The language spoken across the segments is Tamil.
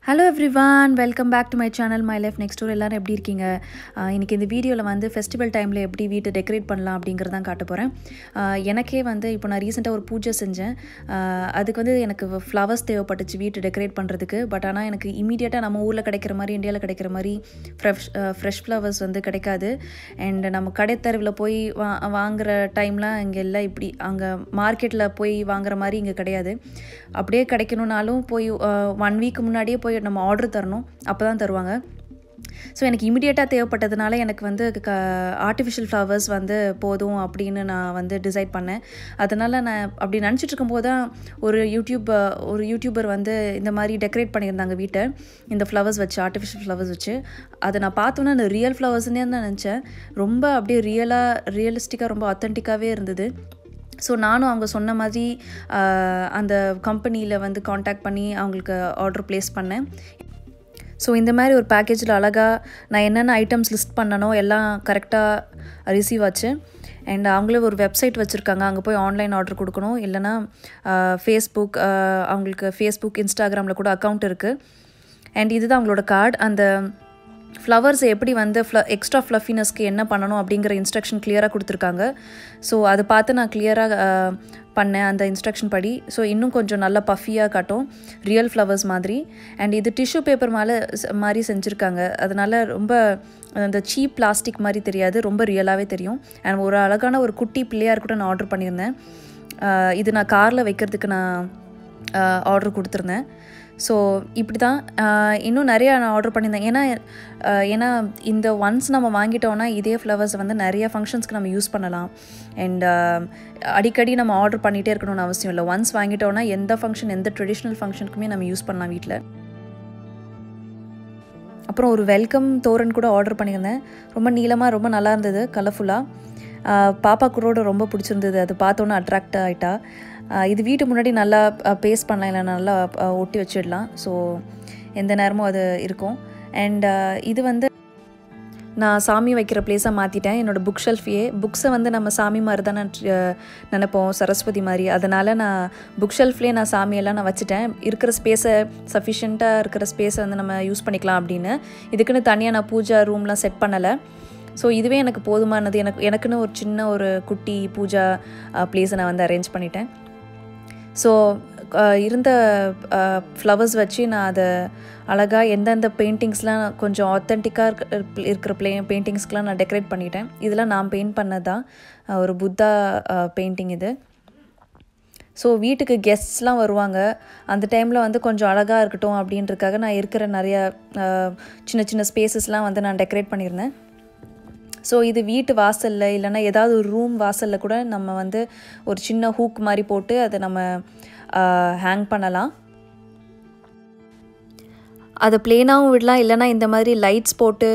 Hello everyone, welcome back to my channel My Life Next Door. எல்லாரும் எப்படி இருக்கீங்க? இன்னைக்கு இந்த வீடியோல வந்து ஃபெஸ்டிவல் டைம்ல எப்படி வீட்டை டெக்கரேட் பண்ணலாம் அப்படிங்கறத தான் காட்ட போறேன். எனக்கே வந்து இப்போ நான் ரீசன்ட்டா ஒரு பூஜை செஞ்சேன். அதுக்கு வந்து எனக்கு ஃப்ளவர்ஸ் தேவைப்பட்டுச்சு வீட்டை டெக்கரேட் பண்றதுக்கு. பட் ஆனா எனக்கு இமிடியேட்டா நம்ம ஊர்ல கிடைக்கிற மாதிரி இந்தியால கிடைக்கிற மாதிரி ஃப்ரெஷ் ஃப்ளவர்ஸ் வந்து கிடைக்காது. அண்ட் நம்ம கடைத்தெருவுல போய் வாங்குற டைம்லாம் இங்க எல்லாம் இப்படி அங்க மார்க்கெட்ல போய் வாங்குற மாதிரி இங்க கிடையாது. அப்படியே கிடைக்கணும்னாலும் போய் 1 வீக் முன்னாடியே போய் நம்ம ஆர்டர் தரணும், அப்போ தான் தருவாங்க. ஸோ எனக்கு இமிடியேட்டாக தேவைப்பட்டதுனால எனக்கு வந்து ஆர்டிஃபிஷியல் ஃப்ளவர்ஸ் வந்து போதும் அப்படின்னு நான் வந்து டிசைட் பண்ணேன். அதனால் நான் அப்படி நினச்சிட்டு இருக்கும்போது தான் ஒரு யூடியூபர் வந்து இந்த மாதிரி டெக்கரேட் பண்ணியிருந்தாங்க வீட்டை, இந்த ஃப்ளவர்ஸ் வச்சு, ஆர்டிஃபிஷியல் ஃப்ளவர்ஸ் வச்சு. அதை நான் பார்த்தோன்னா அந்த ரியல் ஃப்ளவர்ஸ்னே தான் நினச்சேன். ரொம்ப அப்படியே ரியலிஸ்டிக்காக ரொம்ப ஆத்தென்டிக்காகவே இருந்தது. ஸோ நானும் அவங்க சொன்ன மாதிரி அந்த கம்பெனியில் வந்து காண்டாக்ட் பண்ணி அவங்களுக்கு ஆர்டர் ப்ளேஸ் பண்ணேன். ஸோ இந்த மாதிரி ஒரு பேக்கேஜில் அழகாக நான் என்னென்ன ஐட்டம்ஸ் லிஸ்ட் பண்ணனோ எல்லாம் கரெக்டாக ரிசீவ் ஆச்சு. அண்ட் அவங்களே ஒரு வெப்சைட் வச்சுருக்காங்க, அங்கே போய் ஆன்லைன் ஆர்டர் கொடுக்கணும். இல்லைனா ஃபேஸ்புக், அவங்களுக்கு ஃபேஸ்புக், இன்ஸ்டாகிராமில் கூட அக்கௌண்ட் இருக்குது. அண்ட் இதுதான் அவங்களோட கார்டு. அந்த ஃப்ளவர்ஸை எப்படி வந்து எக்ஸ்ட்ரா ஃப்ளஃபினஸ்க்கு என்ன பண்ணணும் அப்படிங்கிற இன்ஸ்ட்ரக்ஷன் கிளியராக கொடுத்துருக்காங்க. ஸோ அதை பார்த்து நான் கிளியராக பண்ணேன் அந்த இன்ஸ்ட்ரக்ஷன் படி. ஸோ இன்னும் கொஞ்சம் நல்லா பஃபியாக காட்டும், ரியல் ஃப்ளவர்ஸ் மாதிரி. அண்ட் இது டிஷ்யூ பேப்பர் மாதிரி செஞ்சுருக்காங்க. அதனால் ரொம்ப அந்த சீப் பிளாஸ்டிக் மாதிரி தெரியாது, ரொம்ப ரியலாகவே தெரியும். அண்ட் ஒரு அழகான ஒரு குட்டி பிள்ளையார் கூட நான் ஆர்டர் பண்ணியிருந்தேன். இது நான் காரில் வைக்கிறதுக்கு நான் ஆர்டர் கொடுத்துருந்தேன். ஸோ இப்படி தான் இன்னும் நிறையா நான் ஆர்டர் பண்ணியிருந்தேன். ஏன்னா இந்த ஒன்ஸ் நம்ம வாங்கிட்டோன்னா இதே ஃப்ளவர்ஸை வந்து நிறைய ஃபங்க்ஷன்ஸ்க்கு நம்ம யூஸ் பண்ணலாம். அண்ட் அடிக்கடி நம்ம ஆர்டர் பண்ணிகிட்டே இருக்கணும்னு அவசியம் இல்லை. ஒன்ஸ் வாங்கிட்டோன்னா எந்த ஃபங்க்ஷன், எந்த ட்ரெடிஷ்னல் ஃபங்க்ஷனுக்குமே நம்ம யூஸ் பண்ணலாம் வீட்டில். அப்புறம் ஒரு வெல்கம் தோரன் கூட ஆர்டர் பண்ணியிருந்தேன். ரொம்ப நீளமாக ரொம்ப நல்லா இருந்தது, கலர்ஃபுல்லாக. பாப்பா கூட ரொம்ப பிடிச்சிருந்தது, அது பார்த்தோன்னே அட்ராக்ட் ஆகிட்டா. இது வீட்டு முன்னாடி நல்லா பேஸ்ட் பண்ணலாம், இல்லை நல்லா ஒட்டி வச்சிடலாம். ஸோ எந்த நேரமும் அது இருக்கும். அண்ட் இது வந்து நான் சாமி வைக்கிற பிளேஸாக மாற்றிட்டேன். என்னோடய புக் ஷெல்ஃபையே, புக்ஸை வந்து நம்ம சாமி மாதிரி தான் நினைப்போம், சரஸ்வதி மாதிரி. அதனால் நான் புக் ஷெல்ஃப்லேயே நான் சாமியெல்லாம் நான் வச்சுட்டேன். இருக்கிற ஸ்பேஸை, சஃபிஷியண்ட்டாக இருக்கிற ஸ்பேஸை வந்து நம்ம யூஸ் பண்ணிக்கலாம் அப்படின்னு. இதுக்குன்னு தனியாக நான் பூஜா ரூம்லாம் செட் பண்ணலை. ஸோ இதுவே எனக்கு போதுமானது. எனக்குன்னு ஒரு சின்ன ஒரு குட்டி பூஜா பிளேஸை நான் வந்து அரேஞ்ச் பண்ணிட்டேன். ஸோ இருந்த ஃப்ளவர்ஸ் வச்சு நான் அதை அழகாக எந்தெந்த பெயிண்டிங்ஸ்லாம் கொஞ்சம் ஆத்தென்டிக்காக இருக்கிற பெயிண்டிங்ஸ்க்கெலாம் நான் டெக்கரேட் பண்ணிட்டேன். இதெல்லாம் நான் பெயிண்ட் பண்ணதான் ஒரு புத்தா பெயிண்டிங் இது. ஸோ வீட்டுக்கு கெஸ்ட்ஸ்லாம் வருவாங்க, அந்த டைமில் வந்து கொஞ்சம் அழகாக இருக்கட்டும் அப்படின்றதுக்காக நான் இருக்கிற நிறையா சின்ன சின்ன ஸ்பேசஸ்லாம் வந்து நான் டெக்கரேட் பண்ணியிருந்தேன். ஸோ இது வீட்டு வாசலில் இல்லைனா ஏதாவது ஒரு ரூம் வாசலில் கூட நம்ம வந்து ஒரு சின்ன ஹூக் மாதிரி போட்டு அதை நம்ம ஹேங் பண்ணலாம். அதை பிளெயினாகவும் விடலாம், இல்லைனா இந்த மாதிரி லைட்ஸ் போட்டு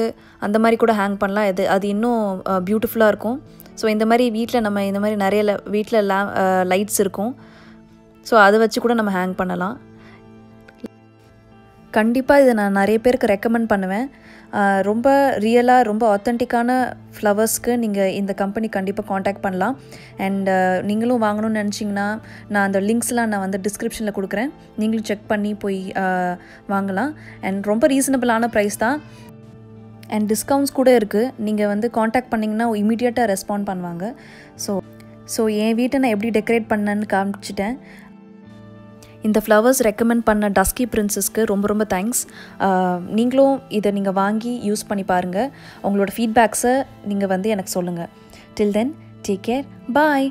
அந்த மாதிரி கூட ஹேங் பண்ணலாம். அது இன்னும் பியூட்டிஃபுல்லாக இருக்கும். ஸோ இந்த மாதிரி வீட்டில் நம்ம இந்த மாதிரி நிறைய வீட்டில் லைட்ஸ் இருக்கும். ஸோ அதை வச்சு கூட நம்ம ஹேங் பண்ணலாம். கண்டிப்பாக இதை நான் நிறைய பேருக்கு ரெக்கமெண்ட் பண்ணுவேன். ரொம்ப ரியலாக, ரொம்ப ஆத்தென்டிக்கான ஃப்ளவர்ஸ்க்கு நீங்கள் இந்த கம்பெனி கண்டிப்பாக காண்டாக்ட் பண்ணலாம். அண்ட் நீங்களும் வாங்கணும்னு நினச்சிங்கன்னா நான் அந்த லிங்க்ஸ்லாம் நான் வந்து டிஸ்கிரிப்ஷனில் கொடுக்குறேன், நீங்களும் செக் பண்ணி போய் வாங்கலாம். அண்ட் ரொம்ப ரீசனபிளான ப்ரைஸ் தான். அண்ட் டிஸ்கவுண்ட்ஸ் கூட இருக்குது. நீங்கள் வந்து காண்டாக்ட் பண்ணிங்கன்னா இமீடியட்டாக ரெஸ்பாண்ட் பண்ணுவாங்க. ஸோ என் வீட்டை நான் எப்படி டெக்கரேட் பண்ணேன்னு காமிச்சிட்டேன். இந்த ஃப்ளவர்ஸ் ரெக்கமெண்ட் பண்ண டஸ்கி பிரின்சஸ்க்கு ரொம்ப ரொம்ப தேங்க்ஸ். நீங்களும் இதை நீங்கள் வாங்கி யூஸ் பண்ணி பாருங்கள். உங்களோட ஃபீட்பேக்ஸை நீங்கள் வந்து எனக்கு சொல்லுங்கள். டில் தென், டேக் கேர், பாய்.